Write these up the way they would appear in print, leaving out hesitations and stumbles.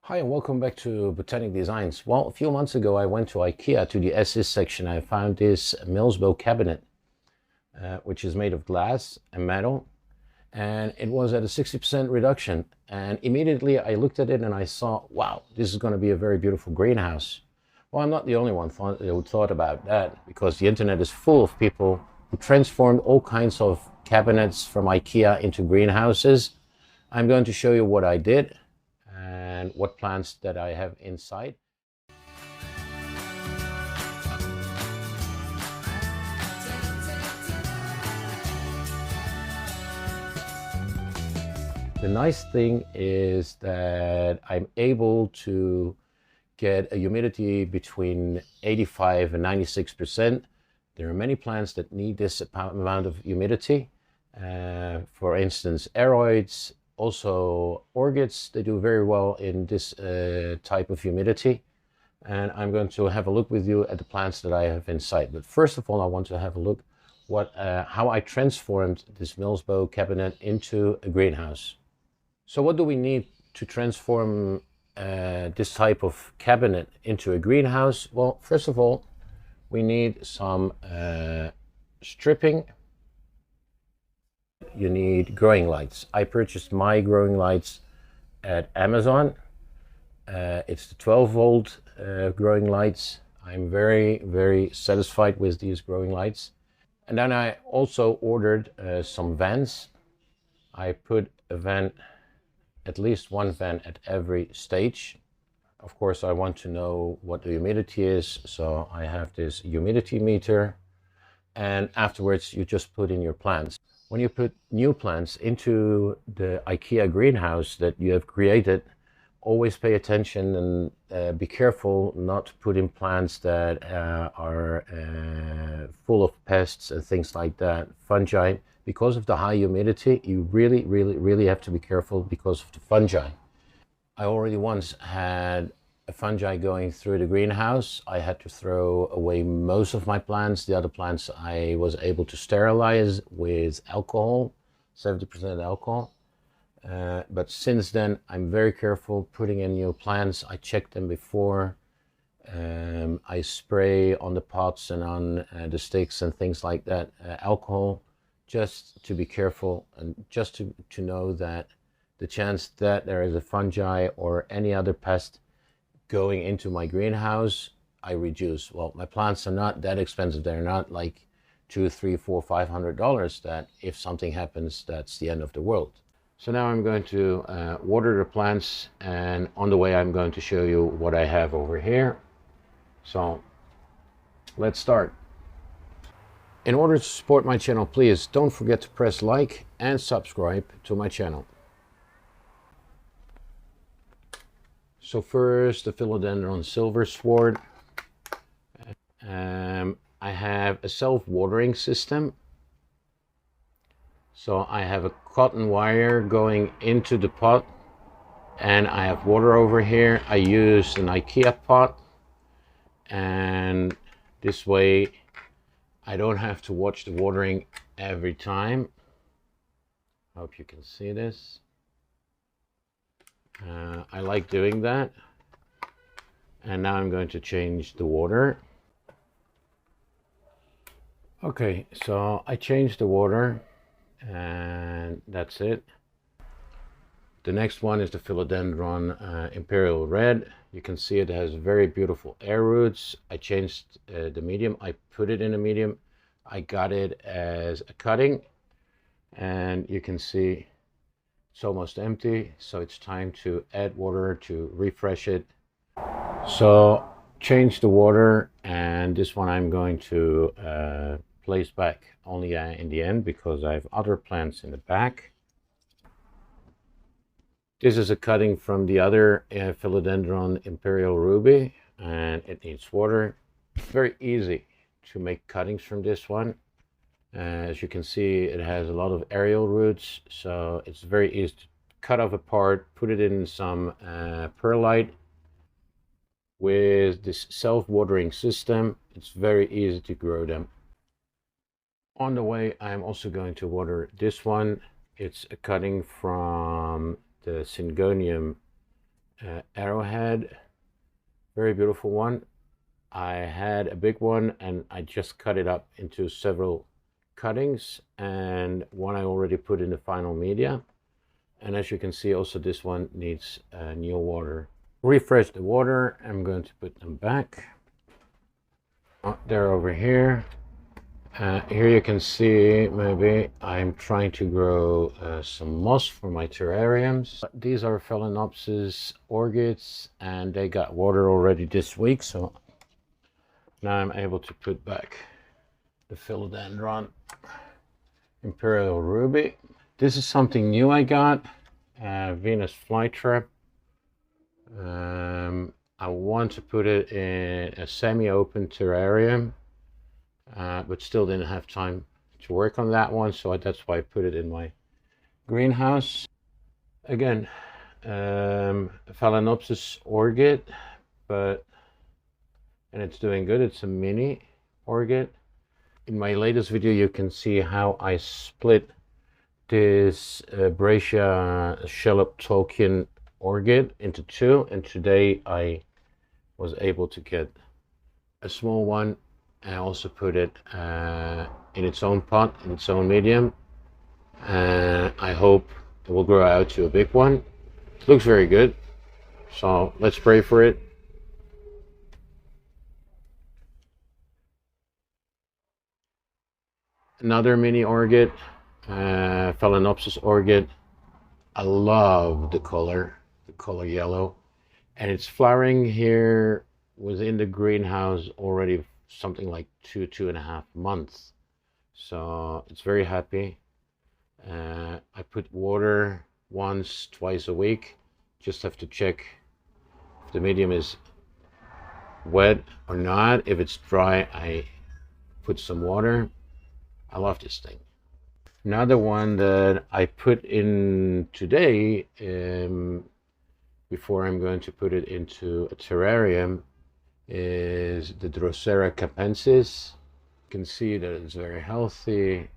Hi and welcome back to Botanic Designs. Well, a few months ago I went to IKEA to the SS section. I found this Milsbo cabinet, which is made of glass and metal, and it was at a 60% reduction. And immediately I looked at it and I saw, wow, this is going to be a very beautiful greenhouse. Well, I'm not the only one who thought about that, because the internet is full of people who transformed all kinds of cabinets from IKEA into greenhouses. I'm going to show you what I did and what plants that I have inside. The nice thing is that I'm able to get a humidity between 85 and 96%. There are many plants that need this amount of humidity. For instance, aroids, also orchids, they do very well in this type of humidity. And I'm going to have a look with you at the plants that I have inside. But first of all, I want to have a look how I transformed this Milsbo cabinet into a greenhouse. So what do we need to transform this type of cabinet into a greenhouse? Well, first of all, we need some stripping. You need growing lights. I purchased my growing lights at Amazon. It's the 12-volt growing lights. I'm very, very satisfied with these growing lights. And then I also ordered some vents. I put a vent, at least one vent at every stage. Of course, I want to know what the humidity is, so I have this humidity meter. And afterwards, you just put in your plants. When you put new plants into the IKEA greenhouse that you have created, always pay attention and be careful not to put in plants that are full of pests and things like that, fungi. Because of the high humidity, you really have to be careful because of the fungi. I already once had a fungi going through the greenhouse. I had to throw away most of my plants. The other plants I was able to sterilize with alcohol, 70% alcohol. But since then, I'm very careful putting in new plants. I check them before. I spray on the pots and on the sticks and things like that, alcohol, just to be careful and just to know that the chance that there is a fungi or any other pest going into my greenhouse, I reduce. Well, my plants are not that expensive. They're not like $200, $300, $400, $500 that if something happens, that's the end of the world. So now I'm going to water the plants, and on the way I'm going to show you what I have over here. So let's start. In order to support my channel, please don't forget to press like and subscribe to my channel. So first, the Philodendron Silver Sword. I have a self-watering system. So I have a cotton wire going into the pot, and I have water over here. I use an IKEA pot, and this way I don't have to watch the watering every time. I hope you can see this. I like doing that. And now I'm going to change the water. Okay, so I changed the water, and that's it. The next one is the Philodendron Imperial Red. You can see it has very beautiful air roots. I changed the medium. I put it in a medium. I got it as a cutting, and you can see it's almost empty, so it's time to add water to refresh it. So change the water, and this one I'm going to place back only in the end because I have other plants in the back. This is a cutting from the other Philodendron Imperial Ruby, and it needs water. Very easy to make cuttings from this one. As you can see, it has a lot of aerial roots, so it's very easy to cut off a part, put it in some perlite. With this self-watering system, it's very easy to grow them. On the way, I'm also going to water this one. It's a cutting from the Syngonium Arrowhead, very beautiful one. I had a big one and I just cut it up into several cuttings, and one I already put in the final media. And as you can see, also this one needs new water. Refresh the water. I'm going to put them back. Oh, they're over here. Here you can see, maybe I'm trying to grow some moss for my terrariums. These are Phalaenopsis orchids, and they got water already this week, so now I'm able to put back the Philodendron Imperial Ruby. This is something new I got, Venus flytrap. I want to put it in a semi-open terrarium, but still didn't have time to work on that one, so that's why I put it in my greenhouse. Again, Phalaenopsis orchid, and it's doing good. It's a mini orchid. In my latest video you can see how I split this Braccia Shallop Tolkien orchid into two, and today I was able to get a small one. I also put it in its own pot, in its own medium. I hope it will grow out to a big one. It looks very good, so let's pray for it. Another mini orchid, Phalaenopsis orchid. I love the color yellow, and it's flowering here within the greenhouse already something like 2.5 months, so it's very happy. I put water twice a week. Just have to check if the medium is wet or not. If it's dry, I put some water. I love this thing. Another one that I put in today, before I'm going to put it into a terrarium, is the Drosera capensis. You can see that it's very healthy.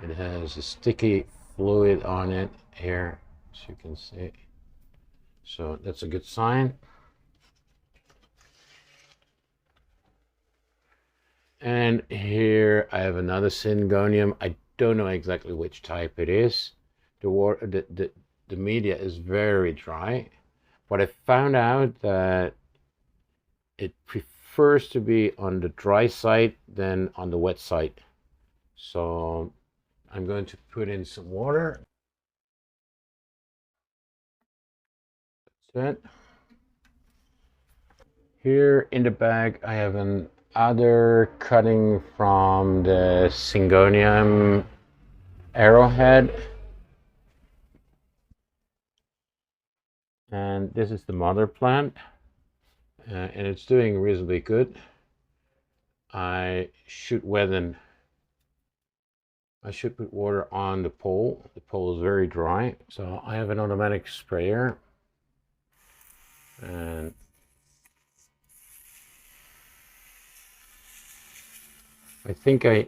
It has a sticky fluid on it here, as you can see. So that's a good sign. And here I have another Syngonium. I don't know exactly which type it is. The media is very dry, but I found out that it prefers to be on the dry side than on the wet side. So I'm going to put in some water. That's it. Here in the bag I have another cutting from the Syngonium Arrowhead, and this is the mother plant, and it's doing reasonably good. I should put water on the pole. The pole is very dry, so I have an automatic sprayer, and I think I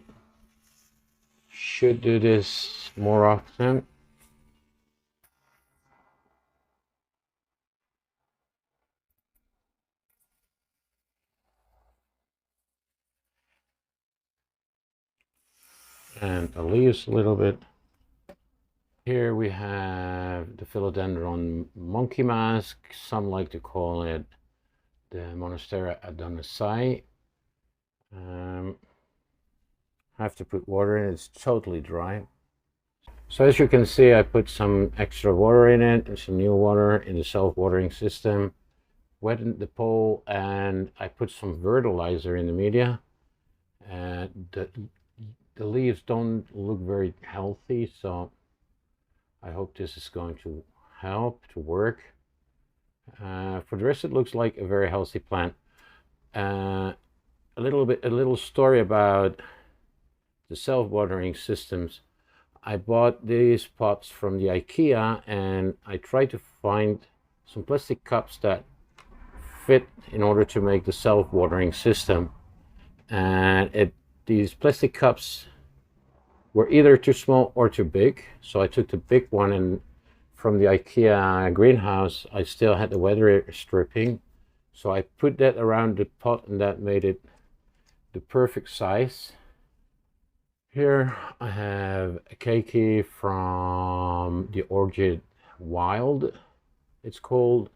should do this more often. And the leaves a little bit. Here we have the Philodendron monkey mask. Some like to call it the Monstera adonisii. I have to put water in. It's totally dry. So as you can see, I put some extra water in it and some new water in the self-watering system. Wetted the pole, and I put some fertilizer in the media. The leaves don't look very healthy, so I hope this is going to help to work. For the rest, it looks like a very healthy plant. A little story about the self-watering systems. I bought these pots from the IKEA, and I tried to find some plastic cups that fit in order to make the self-watering system, and these plastic cups were either too small or too big. So I took the big one and from the IKEA greenhouse, I still had the weather stripping. So I put that around the pot and that made it the perfect size. Here I have a keiki from the Orchid Wild, it's called.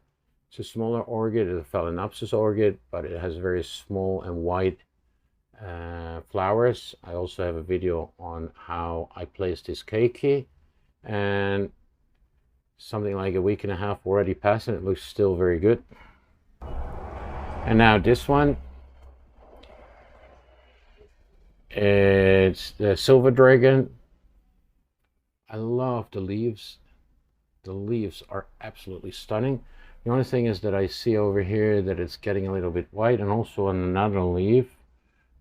It's a smaller orchid, it's a Phalaenopsis orchid, but it has very small and white flowers. I also have a video on how I placed this keiki, and something like a week and a half already passed and it looks still very good. And now this one, it's the Silver Dragon. I love the leaves. The leaves are absolutely stunning. The only thing is that I see over here that it's getting a little bit white, and also on another leaf.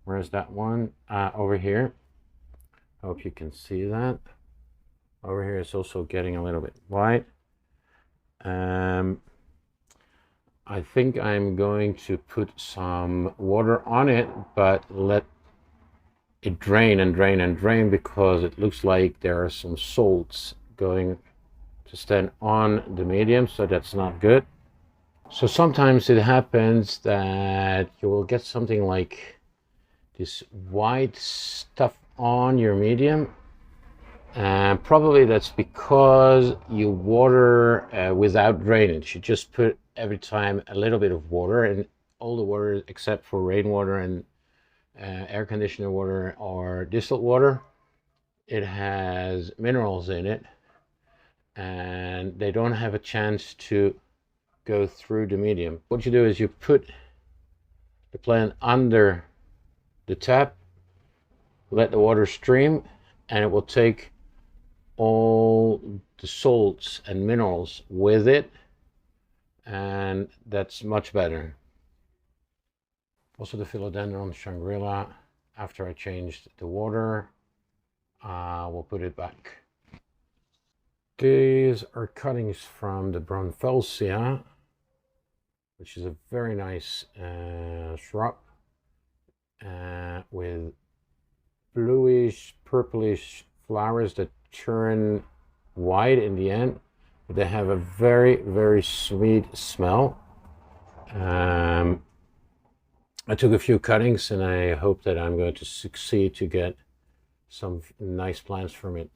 Where's that one? Over here. I hope you can see that. Over here it's also getting a little bit white. I think I'm going to put some water on it, but let it drain and drain and drain, because it looks like there are some salts going to stand on the medium, so that's not good. So sometimes it happens that you will get something like this white stuff on your medium, and probably that's because you water without drainage. You just put every time a little bit of water, and all the water except for rainwater and air conditioner water or distilled water, it has minerals in it, and they don't have a chance to go through the medium. What you do is you put the plant under the tap, let the water stream, and it will take all the salts and minerals with it, and that's much better. Also the Philodendron Shangri-La, after I changed the water, we'll put it back. These are cuttings from the Braunfelssia, which is a very nice shrub with bluish, purplish flowers that turn white in the end, but they have a very, very sweet smell. I took a few cuttings and I hope that I'm going to succeed to get some nice plants from it.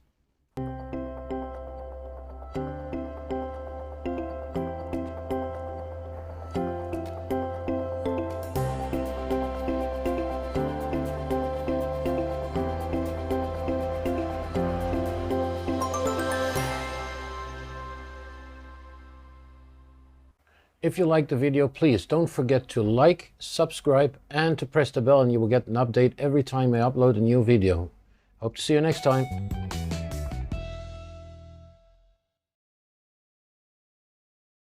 If you liked the video, please don't forget to like, subscribe, and to press the bell, and you will get an update every time I upload a new video. Hope to see you next time.